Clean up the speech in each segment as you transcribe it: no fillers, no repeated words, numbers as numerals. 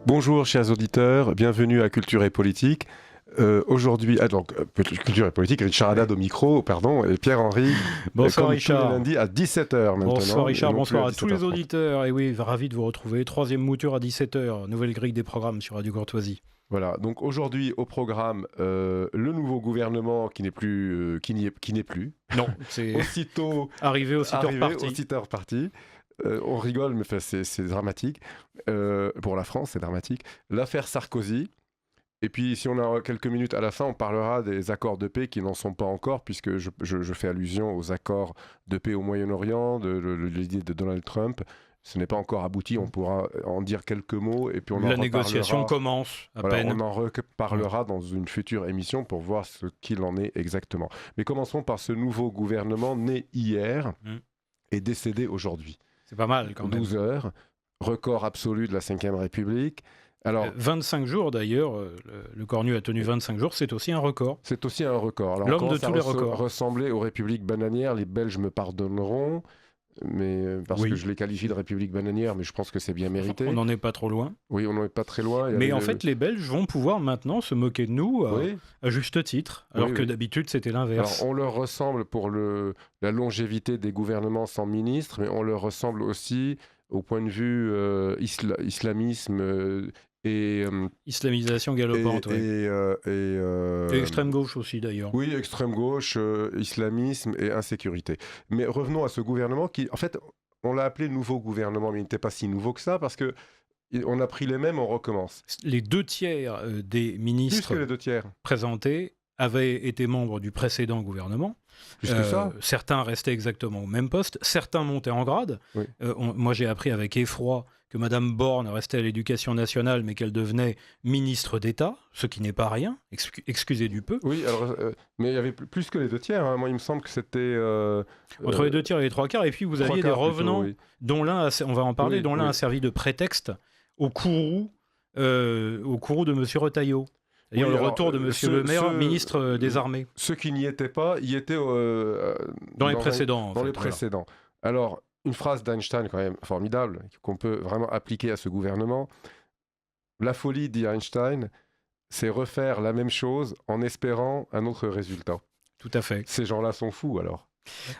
Bonjour chers auditeurs, bienvenue à Culture et Politique. Aujourd'hui, Culture et Politique, Richard Oui. Haddad au micro, pardon, et Pierre-Henri, Bonsoir comme tous les Richard. lundis à 17h maintenant. Bonsoir et Richard, non plus bonsoir à tous les 17h30. auditeurs. Et oui, ravi de vous retrouver. Troisième mouture à 17h, nouvelle grille des programmes sur Radio Courtoisie. Voilà, donc aujourd'hui au programme, le nouveau gouvernement qui n'est plus, qui n'est plus, Non, c'est aussitôt arrivé, aussitôt reparti. aussitôt reparti. On rigole, mais enfin, c'est dramatique. Pour la France, c'est dramatique. L'affaire Sarkozy. Et puis, si on a quelques minutes à la fin, on parlera des accords de paix qui n'en sont pas encore, puisque je fais allusion aux accords de paix au Moyen-Orient, de l'idée de Donald Trump. Ce n'est pas encore abouti, on pourra en dire quelques mots, et puis on en La reparlera. négociation commence à Voilà, peine. on en reparlera dans une future émission pour voir ce qu'il en est exactement. Mais commençons par ce nouveau gouvernement né hier et décédé aujourd'hui. C'est pas mal quand même. 12 heures, record absolu de la Ve République. Alors, 25 jours d'ailleurs, le Cornu a tenu 25 jours, c'est aussi un record. c'est aussi un record. Alors, L'homme de ça tous les records. ressembler aux républiques bananières, les Belges me pardonneront, mais parce Oui. que je les qualifie de république bananière, mais je pense que c'est bien mérité. On n'en est pas trop loin. Oui, on n'en est pas très loin. Il y Mais avait en fait, les Belges vont pouvoir maintenant se moquer de nous Oui. à juste titre, alors Oui, que oui. d'habitude c'était Alors, l'inverse. on leur ressemble pour la longévité des gouvernements sans ministre, mais on leur ressemble aussi au point de vue islamisme et, Islamisation galopante, oui. et Et extrême gauche aussi d'ailleurs. oui, extrême gauche, islamisme et insécurité. Mais revenons à ce gouvernement qui, en fait, on l'a appelé nouveau gouvernement, mais il n'était pas si nouveau que ça parce que on a pris les mêmes, on recommence. Les 2 tiers des Plus ministres que les 2 tiers. présentés avaient été membres du précédent gouvernement. Plus que ça. Certains restaient exactement au même poste, certains montaient en grade. Oui. Moi, j'ai appris avec effroi que Madame Borne restait à l'Éducation nationale, mais qu'elle devenait ministre d'État, ce qui n'est pas rien. Excusez du peu. Oui, alors, mais il y avait plus que les 2 tiers. Hein. Moi, il me semble que c'était Entre les 2 tiers et les 3 quarts, et puis vous aviez des 3 quarts plutôt, revenants, oui. dont l'un, on va en parler, Oui, dont l'un oui. a servi de prétexte au courroux de M. Retailleau. D'ailleurs, Oui, le alors, retour de M. Le Maire, ministre des Armées, Ceux qui n'y étaient pas, y étaient dans les précédents. en dans fait, les voilà. précédents. Alors, une phrase d'Einstein quand même formidable, qu'on peut vraiment appliquer à ce gouvernement. La folie, dit Einstein, c'est refaire la même chose en espérant un autre résultat. Tout à fait. Ces gens-là sont fous alors.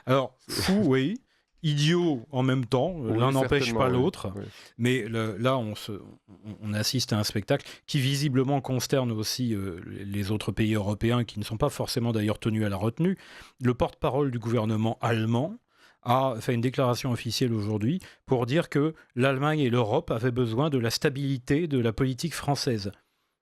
Alors, fou, oui. Idiot en même temps, Oui, l'un n'empêche certainement, pas oui. l'autre. Oui. Mais là, on assiste à un spectacle qui visiblement consterne aussi les autres pays européens qui ne sont pas forcément d'ailleurs tenus à la retenue. Le porte-parole du gouvernement allemand a fait une déclaration officielle aujourd'hui pour dire que l'Allemagne et l'Europe avaient besoin de la stabilité de la politique française.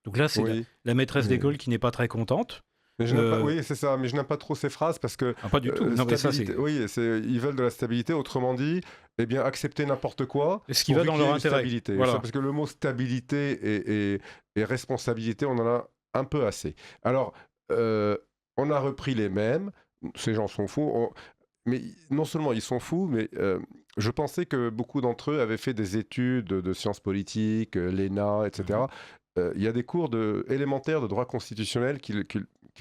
Donc là, c'est Oui. la maîtresse Mais- d'école qui n'est pas très contente. Mais je n'aime pas, oui, c'est ça, mais je n'aime pas trop ces phrases parce que Ah, pas du tout. Non, mais ça, stabilité- c'est oui, ils veulent de la stabilité, autrement dit, eh bien accepter n'importe quoi. ce qui va pourvu dans qu'il y ait leur une intérêt. stabilité. Voilà. Ça, parce que le mot stabilité et responsabilité, on en a un peu assez. Alors, on a repris les mêmes, ces gens sont fous, mais non seulement ils sont fous, mais je pensais que beaucoup d'entre eux avaient fait des études de sciences politiques, l'ENA, etc. Il y a des cours élémentaires de droit constitutionnel qui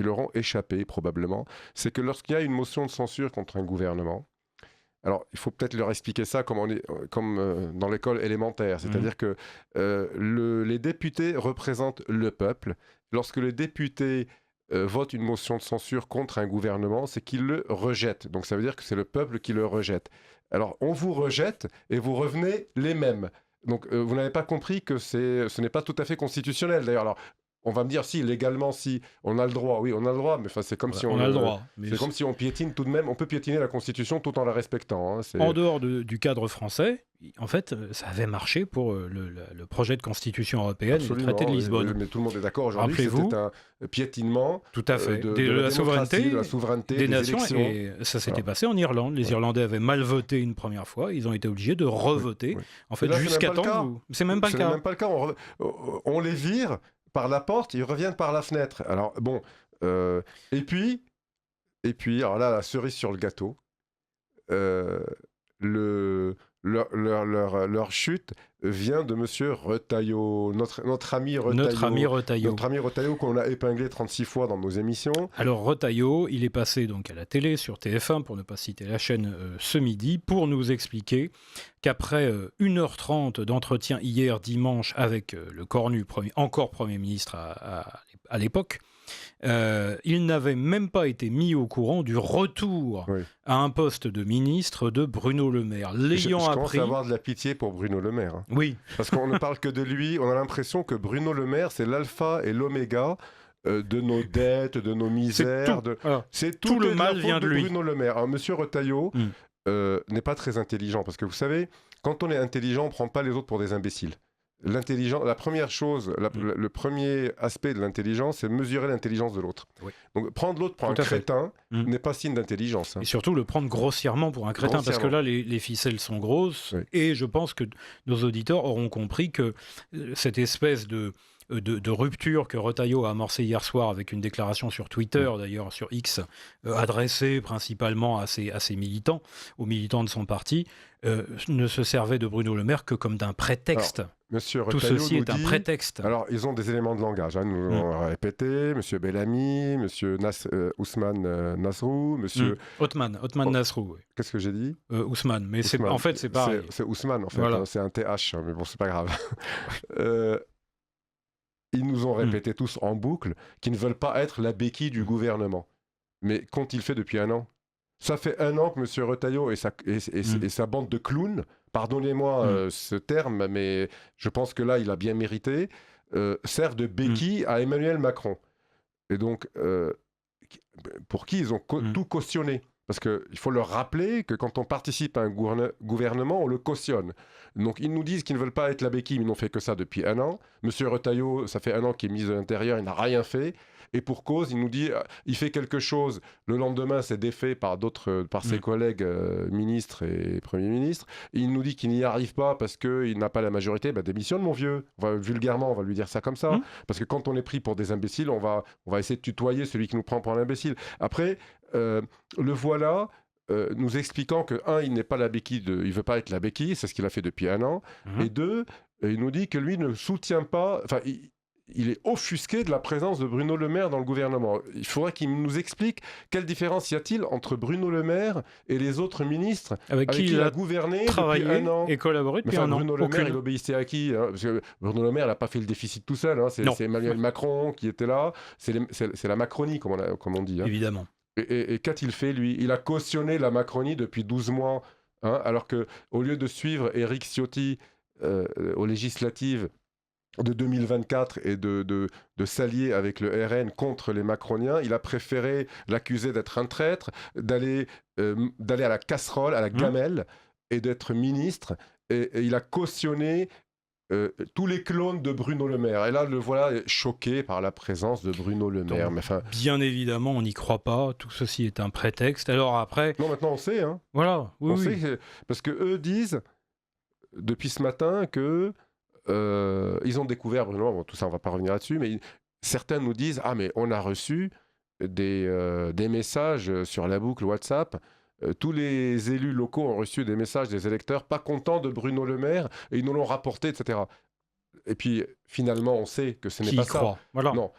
leur ont échappé probablement. C'est que lorsqu'il y a une motion de censure contre un gouvernement, alors il faut peut-être leur expliquer ça comme dans l'école élémentaire, c'est-à-dire que les députés représentent le peuple. Lorsque les députés votent une motion de censure contre un gouvernement, c'est qu'ils le rejettent. Donc ça veut dire que c'est le peuple qui le rejette. Alors on vous rejette et vous revenez les mêmes. Donc vous n'avez pas compris que ce n'est pas tout à fait constitutionnel d'ailleurs. Alors on va me dire si légalement si on a le droit, oui on a le droit, mais c'est comme si on a le droit. Mais c'est comme si on piétine tout de même. On peut piétiner la Constitution tout en la respectant. Hein, en dehors du cadre français, en fait, ça avait marché pour le projet de constitution européenne absolument, et le traité de Lisbonne. mais tout le monde est d'accord aujourd'hui. Rappelez-vous, c'était un piétinement. Tout à fait. De la démocratie, de la souveraineté souveraineté des des nations. élections. Et ça s'était passé en Irlande. Les Irlandais avaient mal voté une première fois. Ils ont été obligés de revoter. Oui. En fait, Et là, c'est jusqu'à même pas le temps. C'est même pas le C'est cas. même pas le cas. On les vire par la porte, ils reviennent par la fenêtre. Alors bon, et puis, alors là, la cerise sur le gâteau, leur chute vient de Monsieur Retailleau, notre ami Retailleau. Notre ami Retailleau. Notre ami Retailleau qu'on a épinglé 36 fois dans nos émissions. Alors Retailleau, il est passé donc à la télé sur TF1, pour ne pas citer la chaîne, ce midi, pour nous expliquer qu'après 1h30 d'entretien hier dimanche avec le cornu encore Premier ministre à l'époque, il n'avait même pas été mis au courant du retour à un poste de ministre de Bruno Le Maire. Je commence à avoir de la pitié pour Bruno Le Maire. Hein. Oui. Parce qu'on ne parle que de lui, on a l'impression que Bruno Le Maire, c'est l'alpha et l'oméga de nos dettes, de nos misères. Tout le mal vient de lui. Bruno Le Maire. Alors, Monsieur Retailleau n'est pas très intelligent, parce que vous savez, quand on est intelligent, on ne prend pas les autres pour des imbéciles. La première chose, le premier aspect de l'intelligence, c'est mesurer l'intelligence de l'autre. Oui. Donc prendre l'autre pour un crétin n'est pas signe d'intelligence. Hein. Et surtout le prendre grossièrement pour un crétin, parce que là, les ficelles sont grosses, et je pense que nos auditeurs auront compris que cette espèce de rupture que Retailleau a amorcée hier soir avec une déclaration sur Twitter, d'ailleurs sur X, adressée principalement à ses militants, aux militants de son parti, ne se servait de Bruno Le Maire que comme d'un prétexte. Alors, Monsieur Tout ceci est un prétexte. Alors, ils ont des éléments de langage. Hein, nous l'avons répété. Monsieur Bellamy, Monsieur Ousmane Nasrou, Monsieur... Othman Nasrou. Oui. Qu'est-ce que j'ai dit Ousmane, mais en fait, c'est pareil. C'est Ousmane, en fait. Voilà. Hein, c'est un TH, mais bon, c'est pas grave. Ils nous ont répété tous en boucle qu'ils ne veulent pas être la béquille du gouvernement. Mais qu'ont-ils fait depuis un an ? Ça fait un an que M. Retailleau et sa bande de clowns, pardonnez-moi ce terme, mais je pense que là, il a bien mérité, servent de béquille à Emmanuel Macron. Et donc, pour qui ils ont tout cautionné ? Parce qu'il faut leur rappeler que quand on participe à un gouvernement, on le cautionne. Donc ils nous disent qu'ils ne veulent pas être la béquille, mais ils n'ont fait que ça depuis un an. Monsieur Retailleau, ça fait un an qu'il est ministre de l'Intérieur, il n'a rien fait. Et pour cause, il nous dit, il fait quelque chose, le lendemain c'est défait par ses collègues ministres et premiers ministres. Et il nous dit qu'il n'y arrive pas parce qu'il n'a pas la majorité. Ben, démissionne mon vieux. Vulgairement, on va lui dire ça comme ça. Parce que quand on est pris pour des imbéciles, on va essayer de tutoyer celui qui nous prend pour un imbécile. Après, le voilà nous expliquant que, il n'est pas la béquille, il ne veut pas être la béquille, c'est ce qu'il a fait depuis un an. Et deux, il nous dit que lui ne soutient pas... Enfin, il est offusqué de la présence de Bruno Le Maire dans le gouvernement. Il faudrait qu'il nous explique quelle différence y a-t-il entre Bruno Le Maire et les autres ministres avec qui il a gouverné depuis un an et collaboré depuis un an. Bruno Le Maire, il obéissait à qui Parce que Bruno Le Maire n'a pas fait le déficit tout seul. Hein. C'est Emmanuel Macron qui était là. C'est la Macronie, comme on dit. Hein. Évidemment. Et qu'a-t-il fait, lui ? Il a cautionné la Macronie depuis 12 mois. Hein, alors qu'au lieu de suivre Éric Ciotti aux législatives de 2024 et de s'allier avec le RN contre les macroniens, il a préféré l'accuser d'être un traître, d'aller à la casserole, à la gamelle, et d'être ministre. Et il a cautionné tous les clones de Bruno Le Maire. Et là, le voilà choqué par la présence de Bruno Le Maire. Donc, bien évidemment, on n'y croit pas. Tout ceci est un prétexte. Alors après... Non, maintenant on sait. Hein. Voilà. On sait parce qu'eux disent, depuis ce matin, que ils ont découvert, Bruno, tout ça on ne va pas revenir là-dessus, mais certains nous disent, mais on a reçu des messages sur la boucle WhatsApp, tous les élus locaux ont reçu des messages des électeurs pas contents de Bruno Le Maire, et ils nous l'ont rapporté, etc. Et puis finalement on sait que ce n'est pas ça. Voilà. Non.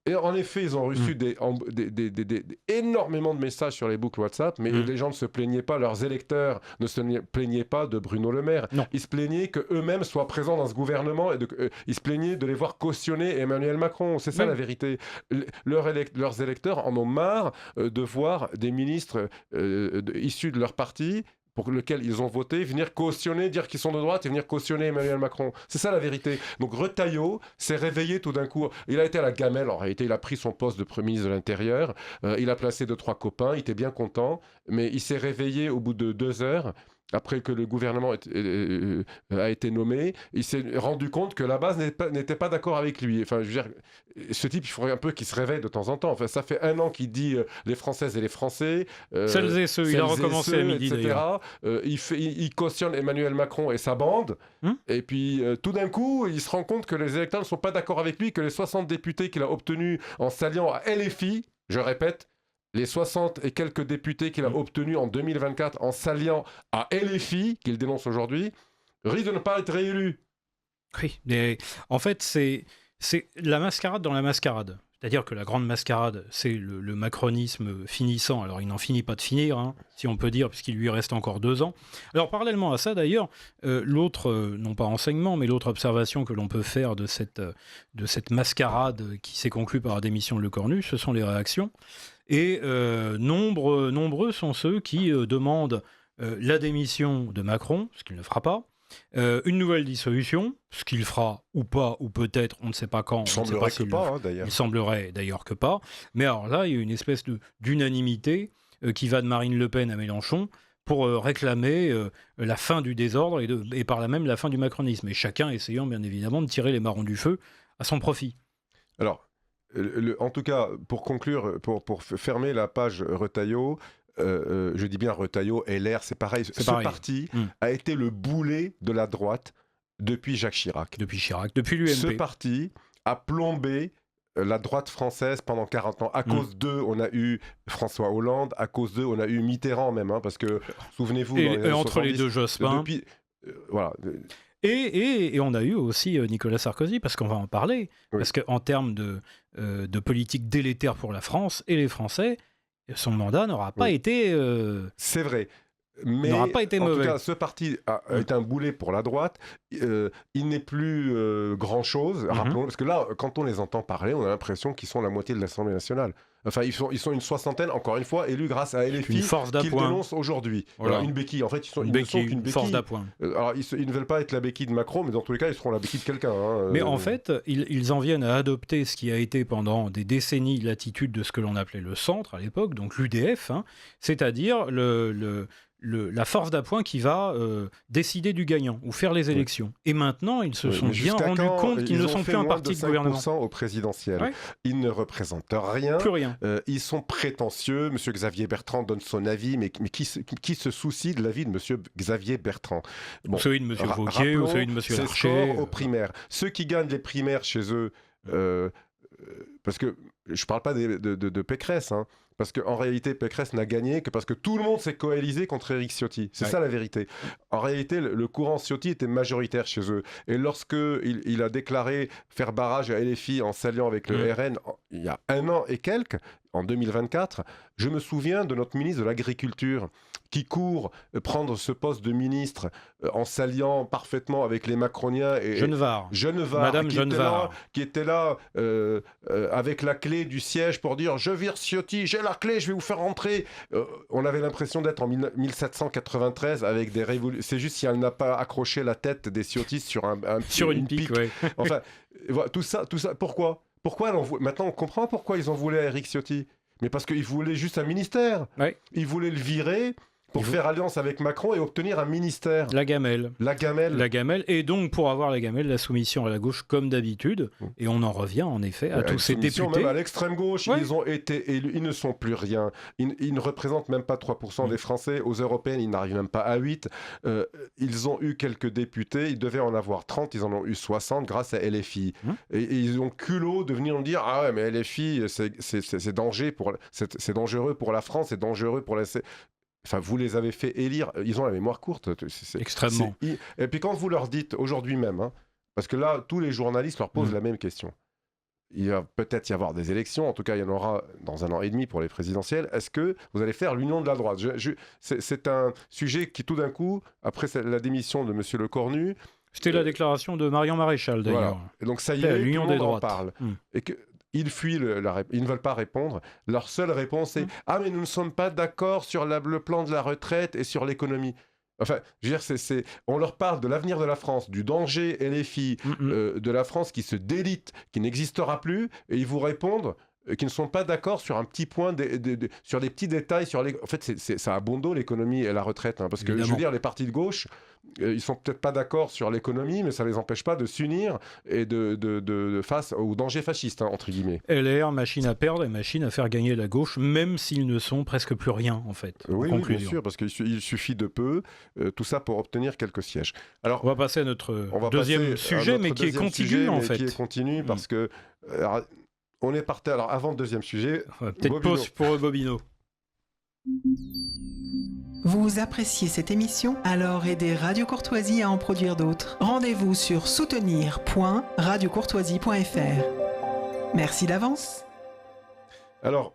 Et en effet, ils ont reçu énormément de messages sur les boucles WhatsApp, mais les gens ne se plaignaient pas, leurs électeurs ne se plaignaient pas de Bruno Le Maire. Non. Ils se plaignaient qu'eux-mêmes soient présents dans ce gouvernement, et ils se plaignaient de les voir cautionner Emmanuel Macron. C'est ça la vérité. Leurs électeurs en ont marre de voir des ministres issus de leur parti, pour lequel ils ont voté, venir cautionner, dire qu'ils sont de droite et venir cautionner Emmanuel Macron. C'est ça la vérité. Donc Retailleau s'est réveillé tout d'un coup. Il a été à la gamelle, en réalité. Il a pris son poste de Premier ministre de l'Intérieur. Il a placé 2-3 copains. Il était bien content. Mais il s'est réveillé au bout de 2 heures. Après que le gouvernement a été nommé, il s'est rendu compte que la base n'était pas d'accord avec lui. Enfin, je veux dire, ce type, il faudrait un peu qu'il se réveille de temps en temps. Enfin, ça fait un an qu'il dit les Françaises et les Français. Celles et ceux, il a recommencé à midi d'ailleurs. Il cautionne Emmanuel Macron et sa bande. Et puis, tout d'un coup, il se rend compte que les électeurs ne sont pas d'accord avec lui, que les 60 députés qu'il a obtenus en s'alliant à LFI, je répète, les 60 et quelques députés qu'il a obtenus en 2024 en s'alliant à LFI, qu'il dénonce aujourd'hui, risquent de ne pas être réélus. Oui, mais en fait, c'est la mascarade dans la mascarade. C'est-à-dire que la grande mascarade, c'est le macronisme finissant. Alors, il n'en finit pas de finir, hein, si on peut dire, puisqu'il lui reste encore 2 ans. Alors, parallèlement à ça, d'ailleurs, l'autre, non pas enseignement, mais l'autre observation que l'on peut faire de cette mascarade qui s'est conclue par la démission de Lecornu, ce sont les réactions. Et nombreux sont ceux qui demandent la démission de Macron, ce qu'il ne fera pas, une nouvelle dissolution, ce qu'il fera ou pas, ou peut-être, on ne sait pas quand. Il semblerait que pas, d'ailleurs. Il semblerait d'ailleurs que pas. Mais alors là, il y a une espèce d'unanimité qui va de Marine Le Pen à Mélenchon pour réclamer la fin du désordre et par là même la fin du macronisme. Et chacun essayant bien évidemment de tirer les marrons du feu à son profit. Alors, en tout cas, pour conclure, pour fermer la page Retailleau, je dis bien Retailleau, LR, c'est pareil. Ce parti a été le boulet de la droite depuis Jacques Chirac. Depuis l'UMP. Ce parti a plombé la droite française pendant 40 ans. À cause d'eux, on a eu François Hollande. À cause d'eux, on a eu Mitterrand même. Hein, parce que, souvenez-vous... Et entre les deux Jospin... voilà... Et on a eu aussi Nicolas Sarkozy, parce qu'on va en parler, parce qu'en termes de politique délétère pour la France et les Français, son mandat n'aura pas été... C'est vrai. Mais n'aura pas été mauvais. En tout cas, ce parti est un boulet pour la droite. Il n'est plus grand-chose, rappelons, parce que là, quand on les entend parler, on a l'impression qu'ils sont la moitié de l'Assemblée nationale. Enfin, ils sont une soixantaine, encore une fois, élus grâce à LFI, qu'ils dénoncent aujourd'hui. Voilà. Une béquille. En fait, ils ne sont qu'une béquille. Force d'appoint. Alors, ils ne veulent pas être la béquille de Macron, mais dans tous les cas, ils seront la béquille de quelqu'un. Hein. Mais en fait, ils en viennent à adopter ce qui a été pendant des décennies l'attitude de ce que l'on appelait le centre à l'époque, donc l'UDF, hein, c'est-à-dire la force d'appoint qui va décider du gagnant ou faire les élections. Et maintenant, ils se sont bien rendus compte qu'ils ne sont plus un parti de gouvernement. Au présidentiel. Ils ne représentent rien. Plus rien. Ils sont prétentieux. Monsieur Xavier Bertrand donne son avis, mais qui se soucie de l'avis de monsieur Xavier Bertrand? Bon, celui de monsieur Wauquiez ou celui de monsieur Larcher. Aux primaires. Ceux qui gagnent les primaires chez eux, parce que je ne parle pas de Pécresse, hein, parce qu'en réalité, Pécresse n'a gagné que parce que tout le monde s'est coalisé contre Éric Ciotti. C'est ça la vérité. En réalité, le courant Ciotti était majoritaire chez eux. Et lorsqu'il a déclaré faire barrage à LFI en s'alliant avec le RN, il y a 1 an et quelques, en 2024, je me souviens de notre ministre de l'Agriculture qui court prendre ce poste de ministre en s'alliant parfaitement avec les macroniens. Genevard. Madame Genevard. Qui était là avec la clé du siège pour dire « Je vire Ciotti, j'ai la clé, je vais vous faire rentrer ». On avait l'impression d'être en 1793 avec des révolutions. C'est juste si elle n'a pas accroché la tête des Ciottistes sur une pique. Ouais. Enfin, tout ça, pourquoi Maintenant, on comprend pourquoi ils en voulaient à Éric Ciotti. Mais parce qu'ils voulaient juste un ministère. Ils voulaient le virer pour faire alliance avec Macron et obtenir un ministère. La gamelle. La gamelle. Et donc, pour avoir la gamelle, la soumission à la gauche, comme d'habitude. Et on en revient, en effet, à tous ces députés. Même à l'extrême gauche, ils ont été élus. Ils ne sont plus rien. Ils ne représentent même pas 3% des Français. Aux européennes, ils n'arrivent même pas à 8. Ils ont eu quelques députés. Ils devaient en avoir 30. Ils en ont eu 60 grâce à LFI. Et ils ont culot de venir nous dire « Ah ouais, mais LFI, c'est dangereux pour la France, c'est dangereux pour la... » Enfin, vous les avez fait élire, ils ont la mémoire courte. Extrêmement. Et puis quand vous leur dites, aujourd'hui même, hein, parce que là, tous les journalistes leur posent la même question. Il va peut-être y avoir des élections, en tout cas il y en aura dans 1 an et demi pour les présidentielles. Est-ce que vous allez faire l'union de la droite? C'est un sujet qui tout d'un coup, après la démission de M. Lecornu... C'était la déclaration de Marion Maréchal d'ailleurs. Voilà. Et donc ça y est, l'union des droites. En parle. Et que... Ils fuient, ils ne veulent pas répondre. Leur seule réponse est « Ah, mais nous ne sommes pas d'accord sur le plan de la retraite et sur l'économie. » Enfin, je veux dire, on leur parle de l'avenir de la France, du danger LFI, de la France qui se délite, qui n'existera plus, et ils vous répondent qui ne sont pas d'accord sur un petit point, sur des petits détails. En fait, ça a bon dos l'économie et la retraite. Hein, parce que, je veux dire, les partis de gauche, ils sont peut-être pas d'accord sur l'économie, mais ça ne les empêche pas de s'unir et de face au danger fasciste, hein, entre guillemets. LR, machine à perdre et machine à faire gagner la gauche, même s'ils ne sont presque plus rien, en fait. Oui, bien sûr, parce qu'il suffit de peu, tout ça pour obtenir quelques sièges. Alors, on va passer à notre deuxième sujet, mais qui est continu, en fait. Qui est continu, parce que... on est parti, alors avant le deuxième sujet... Peut-être pause pour Bobino. Vous appréciez cette émission? Alors aidez Radio Courtoisie à en produire d'autres. Rendez-vous sur soutenir.radiocourtoisie.fr. Merci d'avance. Alors,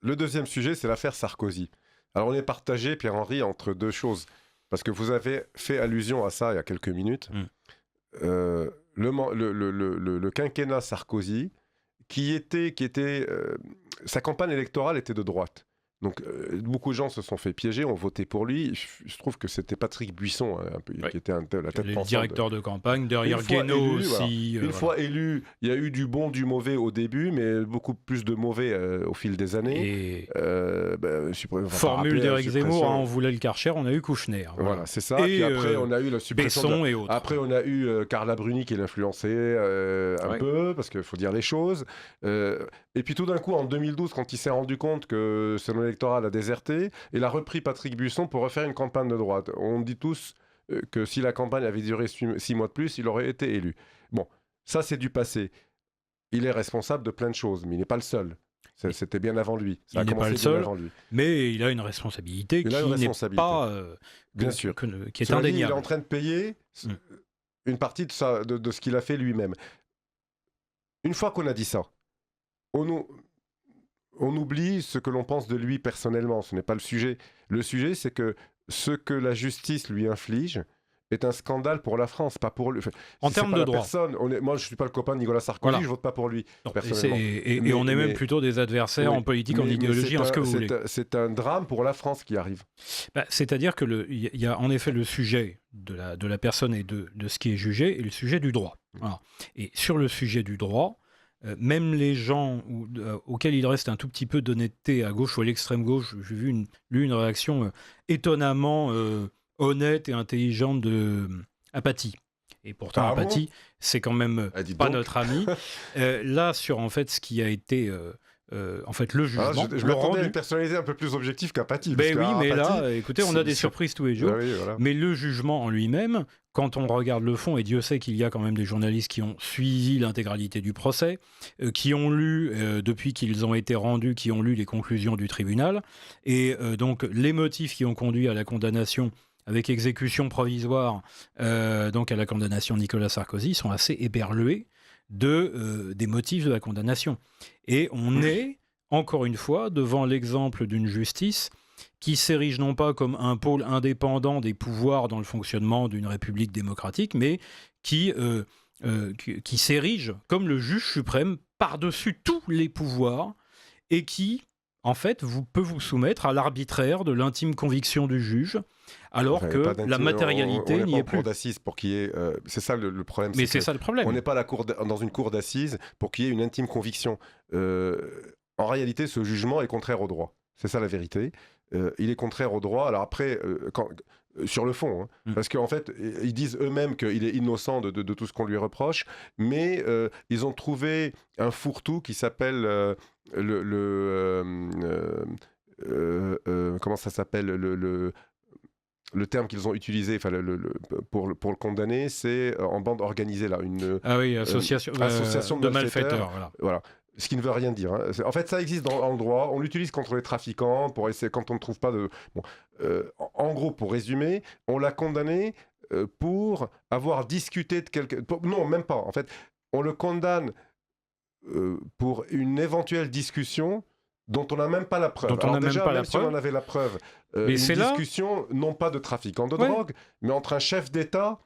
le deuxième sujet, c'est l'affaire Sarkozy. Alors, on est partagé, Pierre-Henri, entre deux choses. Parce que vous avez fait allusion à ça il y a quelques minutes. Le quinquennat Sarkozy, sa campagne électorale était de droite. Donc, beaucoup de gens se sont fait piéger, ont voté pour lui. Je trouve que c'était Patrick Buisson, qui était la tête le pensante. directeur de campagne, derrière Guénaud aussi. Une fois élu, il y a eu du bon, du mauvais au début, mais beaucoup plus de mauvais au fil des années. Et formule d'Éric Zemmour, on voulait le Karcher, on a eu Kouchner. Voilà, c'est ça. Et puis après, on a eu la suppression Besson et autres. Après, on a eu Carla Bruni qui l'influençait un peu, parce qu'il faut dire les choses. Et puis tout d'un coup, en 2012, quand il s'est rendu compte que son électoral a déserté, il a repris Patrick Buisson pour refaire une campagne de droite. On dit tous que si la campagne avait duré 6 mois de plus, il aurait été élu. Bon, ça c'est du passé. Il est responsable de plein de choses, mais il n'est pas le seul. C'était bien avant lui. Il n'est pas le seul, mais il a une responsabilité qui n'est pas... bien sûr. Qui est indéniable. Il est en train de payer une partie de ce qu'il a fait lui-même. Une fois qu'on a dit ça, on oublie ce que l'on pense de lui personnellement. Ce n'est pas le sujet. Le sujet, c'est que ce que la justice lui inflige est un scandale pour la France, pas pour lui. En termes de droit. Moi, je ne suis pas le copain de Nicolas Sarkozy, je ne vote pas pour lui, personnellement. Et on est même plutôt des adversaires en politique, en idéologie, en ce que vous voulez. C'est un drame pour la France qui arrive. C'est-à-dire qu'il y a en effet le sujet de la personne et de ce qui est jugé, et le sujet du droit. Voilà. Et sur le sujet du droit, même les gens auxquels il reste un tout petit peu d'honnêteté à gauche ou à l'extrême gauche, j'ai lu une réaction étonnamment honnête et intelligente de Apaty. Et pourtant, Apaty, c'est quand même pas notre ami. Là, sur en fait ce qui a été le jugement. Je m'attendais à une personnalité un peu plus objective qu'Apaty. Mais là, écoutez, on a des surprises tous les jours. Oui, voilà. Mais le jugement en lui-même, quand on regarde le fond, et Dieu sait qu'il y a quand même des journalistes qui ont suivi l'intégralité du procès, qui ont lu, depuis qu'ils ont été rendus, qui ont lu les conclusions du tribunal, et donc les motifs qui ont conduit à la condamnation avec exécution provisoire, donc à la condamnation de Nicolas Sarkozy, sont assez éberlués des motifs de la condamnation. Et on est, encore une fois, devant l'exemple d'une justice qui s'érige non pas comme un pôle indépendant des pouvoirs dans le fonctionnement d'une république démocratique, mais qui s'érige comme le juge suprême par-dessus tous les pouvoirs et qui, en fait, peut vous soumettre à l'arbitraire de l'intime conviction du juge, alors que la matérialité n'y est plus. On n'est pas en cour d'assises pour qu'il y ait... c'est ça le problème. Mais c'est ça le problème. On n'est pas dans une cour d'assises pour qu'il y ait une intime conviction. En réalité, ce jugement est contraire au droit. C'est ça la vérité. Il est contraire au droit. Alors après, sur le fond, parce qu'en fait, ils disent eux-mêmes qu'il est innocent de tout ce qu'on lui reproche, mais ils ont trouvé un fourre-tout qui s'appelle comment ça s'appelle le terme qu'ils ont utilisé pour le condamner, c'est en bande organisée, là, association de malfaiteurs. Voilà. Ce qui ne veut rien dire. En fait, ça existe dans le droit. On l'utilise contre les trafiquants, pour essayer, quand on ne trouve pas de... Bon, en gros, pour résumer, on l'a condamné pour avoir discuté de non, même pas. En fait, on le condamne pour une éventuelle discussion dont on n'a même pas la preuve. Si on en avait la preuve, une discussion, non pas de trafiquants de drogue, mais entre un chef d'État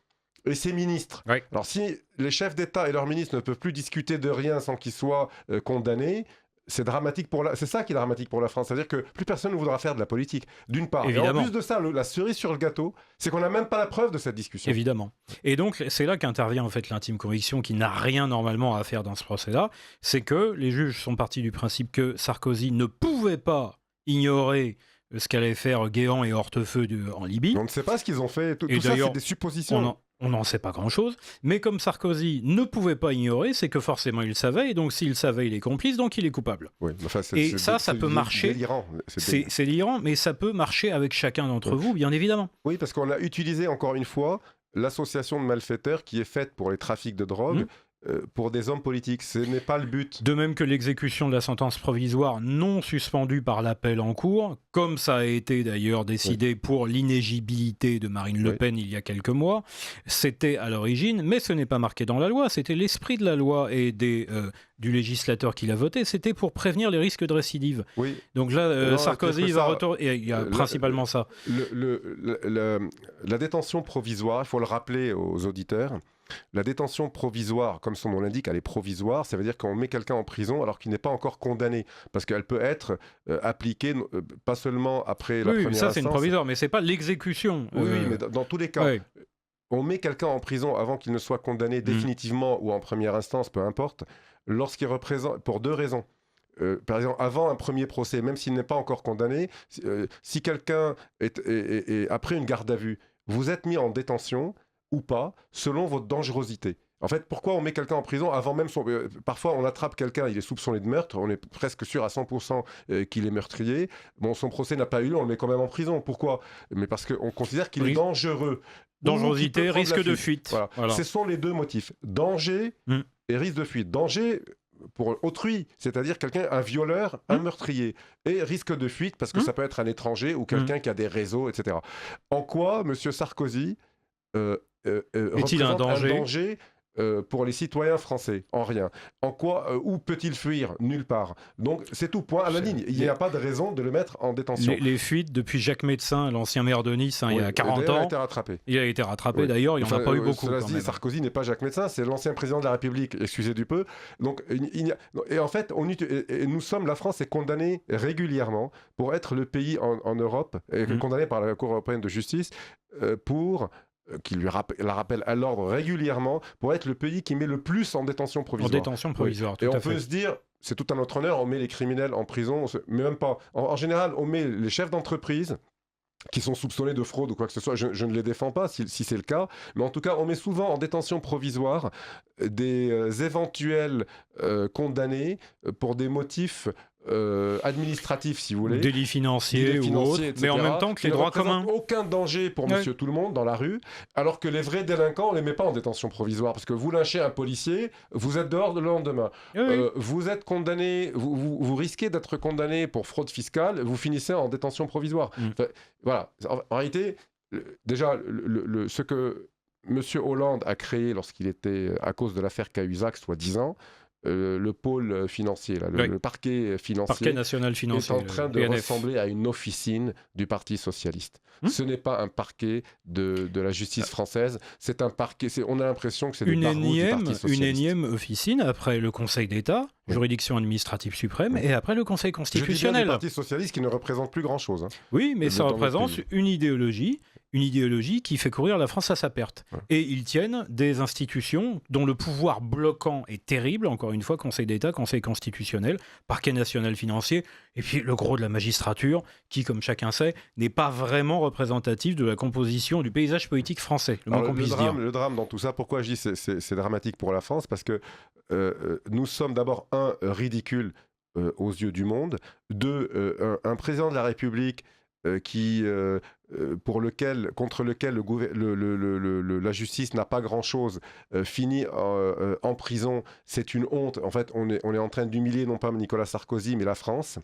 et ses ministres. Ouais. Alors, si les chefs d'État et leurs ministres ne peuvent plus discuter de rien sans qu'ils soient condamnés, c'est dramatique c'est ça qui est dramatique pour la France. C'est-à-dire que plus personne ne voudra faire de la politique, d'une part. Évidemment. Et en plus de ça, la cerise sur le gâteau, c'est qu'on n'a même pas la preuve de cette discussion. Évidemment. Et donc, c'est là qu'intervient en fait l'intime conviction qui n'a rien normalement à faire dans ce procès-là. C'est que les juges sont partis du principe que Sarkozy ne pouvait pas ignorer ce qu'allaient faire Guéant et Hortefeux en Libye. On ne sait pas ce qu'ils ont fait. Tout ça, c'est des suppositions. On n'en sait pas grand-chose, mais comme Sarkozy ne pouvait pas ignorer, c'est que forcément il savait, et donc s'il savait, il est complice, donc il est coupable. Oui, enfin, ça peut marcher. C'est délirant, mais ça peut marcher avec chacun d'entre vous, bien évidemment. Oui, parce qu'on a utilisé encore une fois l'association de malfaiteurs qui est faite pour les trafics de drogue pour des hommes politiques. Ce n'est pas le but. De même que l'exécution de la sentence provisoire non suspendue par l'appel en cours, comme ça a été d'ailleurs décidé pour l'inéligibilité de Marine Le Pen il y a quelques mois, c'était à l'origine, mais ce n'est pas marqué dans la loi, c'était l'esprit de la loi et du législateur qui l'a voté, c'était pour prévenir les risques de récidive. Oui. Donc là, Sarkozy va retourner, et il y a principalement ça. La détention provisoire, il faut le rappeler aux auditeurs, la détention provisoire, comme son nom l'indique, elle est provisoire, ça veut dire qu'on met quelqu'un en prison alors qu'il n'est pas encore condamné, parce qu'elle peut être appliquée pas seulement après la première instance. Oui, ça c'est une provisoire, mais c'est pas l'exécution. Oui, mais dans tous les cas, on met quelqu'un en prison avant qu'il ne soit condamné définitivement ou en première instance, peu importe, lorsqu'il représente, pour 2 raisons. Par exemple, avant un premier procès, même s'il n'est pas encore condamné, si quelqu'un est après une garde à vue, vous êtes mis en détention ou pas, selon votre dangerosité. En fait, pourquoi on met quelqu'un en prison avant même son... parfois, on attrape quelqu'un, il est soupçonné de meurtre, on est presque sûr à 100% qu'il est meurtrier. Bon, son procès n'a pas eu lieu, on le met quand même en prison. Pourquoi ? Mais parce qu'on considère qu'il est dangereux. Dangerosité, risque de fuite. Voilà. Ce sont les 2 motifs. Danger et risque de fuite. Danger pour autrui, c'est-à-dire quelqu'un, un violeur, un meurtrier. Et risque de fuite, parce que ça peut être un étranger ou quelqu'un qui a des réseaux, etc. En quoi M. Sarkozy est-il un danger pour les citoyens français? En rien. En quoi, où peut-il fuir? Nulle part. Donc c'est tout, point à la ligne. Il n'y a pas de raison de le mettre en détention. Les fuites, depuis Jacques Médecin, l'ancien maire de Nice, il y a 40 ans. Il a été rattrapé, d'ailleurs, il n'y en a pas eu beaucoup. Cela dit, Sarkozy n'est pas Jacques Médecin, c'est l'ancien président de la République, excusez du peu. Donc, et en fait, la France est condamnée régulièrement pour être le pays en Europe, condamné par la Cour européenne de justice, qui la rappelle à l'ordre régulièrement, pour être le pays qui met le plus en détention provisoire. En détention provisoire, tout à fait. Et on peut se dire, c'est tout à notre honneur, on met les criminels en prison, mais même pas. En général, on met les chefs d'entreprise qui sont soupçonnés de fraude ou quoi que ce soit, je ne les défends pas si c'est le cas, mais en tout cas, on met souvent en détention provisoire des éventuels condamnés pour des motifs administratifs, si vous voulez. Délits financiers ou autres, mais en même temps que les droits communs. Aucun danger pour monsieur tout le monde dans la rue, alors que les vrais délinquants, on ne les met pas en détention provisoire, parce que vous lynchez un policier, vous êtes dehors le lendemain. Vous êtes condamné, vous risquez d'être condamné pour fraude fiscale, vous finissez en détention provisoire. Enfin, voilà. En réalité, déjà, ce que monsieur Hollande a créé lorsqu'il était, à cause de l'affaire Cahuzac, soi-disant, le pôle financier, là, le parquet financier, parquet national financier, est en train de ressembler à une officine du Parti socialiste. Ce n'est pas un parquet de la justice française, c'est un parquet, on a l'impression que c'est des barreaux du Parti socialiste. Une énième officine après le Conseil d'État, juridiction administrative suprême, et après le Conseil constitutionnel. Je dis bien du Parti socialiste qui ne représente plus grand-chose. Hein, oui, mais ça représente une idéologie qui fait courir la France à sa perte. Et ils tiennent des institutions dont le pouvoir bloquant est terrible, encore une fois, Conseil d'État, Conseil constitutionnel, Parquet national financier, et puis le gros de la magistrature, qui, comme chacun sait, n'est pas vraiment représentatif de la composition du paysage politique français, le moins qu'on puisse dire. Le drame dans tout ça, pourquoi je dis c'est dramatique pour la France? Parce que nous sommes d'abord, ridicule aux yeux du monde, 2, un président de la République contre lequel la justice n'a pas grand-chose, finit en prison. C'est une honte. En fait, on est en train d'humilier non pas Nicolas Sarkozy, mais la France.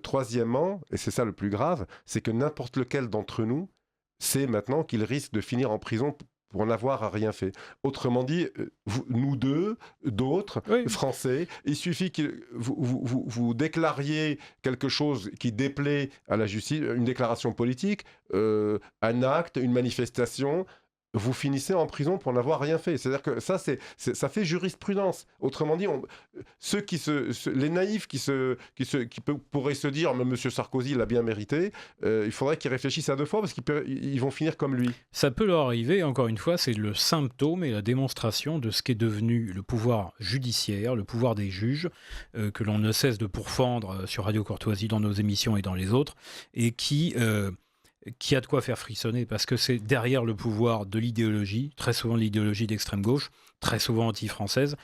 Troisièmement, et c'est ça le plus grave, c'est que n'importe lequel d'entre nous sait maintenant qu'il risque de finir en prison pour n'avoir rien fait. Autrement dit, nous deux, d'autres, Français, il suffit que vous déclariez quelque chose qui déplaît à la justice, une déclaration politique, un acte, une manifestation, vous finissez en prison pour n'avoir rien fait. C'est-à-dire que ça fait jurisprudence. Autrement dit, les naïfs qui pourraient se dire « M. Sarkozy l'a bien mérité », il faudrait qu'ils réfléchissent à 2 fois parce qu'ils vont finir comme lui. Ça peut leur arriver, encore une fois, c'est le symptôme et la démonstration de ce qu'est devenu le pouvoir judiciaire, le pouvoir des juges, que l'on ne cesse de pourfendre sur Radio Courtoisie dans nos émissions et dans les autres, et qui a de quoi faire frissonner, parce que c'est derrière le pouvoir de l'idéologie, très souvent l'idéologie d'extrême gauche, très souvent anti-française,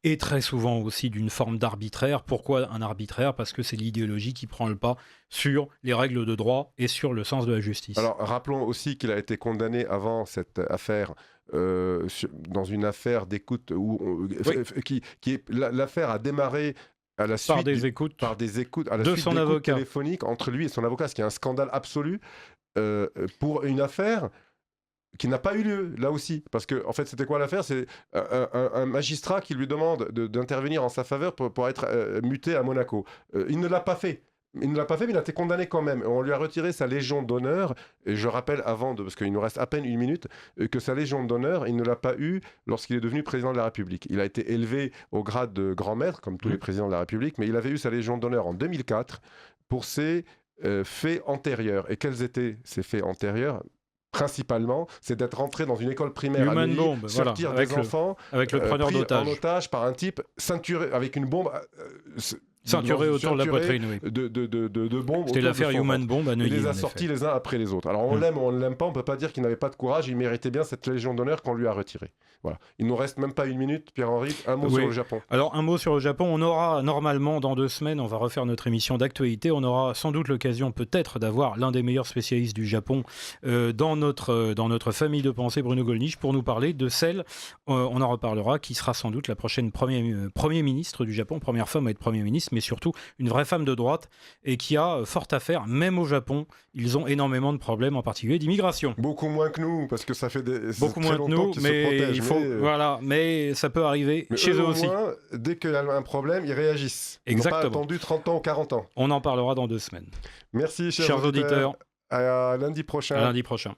et très souvent aussi d'une forme d'arbitraire. Pourquoi un arbitraire? Parce que c'est l'idéologie qui prend le pas sur les règles de droit et sur le sens de la justice. Alors rappelons aussi qu'il a été condamné avant cette affaire dans une affaire d'écoute Oui. l'affaire a démarré à la suite Par des écoutes. à la de suite son d'écoutes avocat. téléphoniques entre lui et son avocat, ce qui est un scandale absolu pour une affaire qui n'a pas eu lieu, là aussi. Parce que, en fait, c'était quoi l'affaire? C'est un magistrat qui lui demande d'intervenir en sa faveur pour être muté à Monaco. Il ne l'a pas fait. Il ne l'a pas fait, mais il a été condamné quand même. On lui a retiré sa Légion d'honneur. Et je rappelle, parce qu'il nous reste à peine une minute, que sa Légion d'honneur, il ne l'a pas eue lorsqu'il est devenu président de la République. Il a été élevé au grade de grand maître, comme tous les présidents de la République, mais il avait eu sa Légion d'honneur en 2004 pour ses faits antérieurs. Et quels étaient ces faits antérieurs? Principalement, c'est d'être rentré dans une école primaire à Human Neuilly, bomb, voilà, sortir avec des enfants avec le preneur pris d'otage. en otage par un type ceinturé avec une bombe Ceinturé autour de la poitrine, oui. de bombes. C'était autour l'affaire de son Human ventre. Bomb à Il Neuilly. les a en sortis effet. les uns après les autres. Alors on l'aime ou on ne l'aime pas, on ne peut pas dire qu'il n'avait pas de courage, il méritait bien cette Légion d'honneur qu'on lui a retirée. Voilà. Il nous reste même pas une minute, Pierre-Henri, un mot sur le Japon. Alors un mot sur le Japon, on aura normalement dans 2 semaines, on va refaire notre émission d'actualité, on aura sans doute l'occasion peut-être d'avoir l'un des meilleurs spécialistes du Japon dans notre famille de pensée, Bruno Gollnisch, pour nous parler de celle, on en reparlera, qui sera sans doute la prochaine premier ministre du Japon, première femme à être Premier ministre, mais surtout une vraie femme de droite et qui a fort à faire, même au Japon, ils ont énormément de problèmes, en particulier d'immigration. Beaucoup moins que nous, parce que ça fait beaucoup moins que nous, mais il faut, voilà, mais ça peut arriver chez eux aussi. Moins, dès qu'il y a un problème, ils réagissent. Exactement. Ils n'ont pas attendu 30 ans ou 40 ans. On en parlera dans 2 semaines. Merci, chers auditeurs. À lundi prochain. À lundi prochain.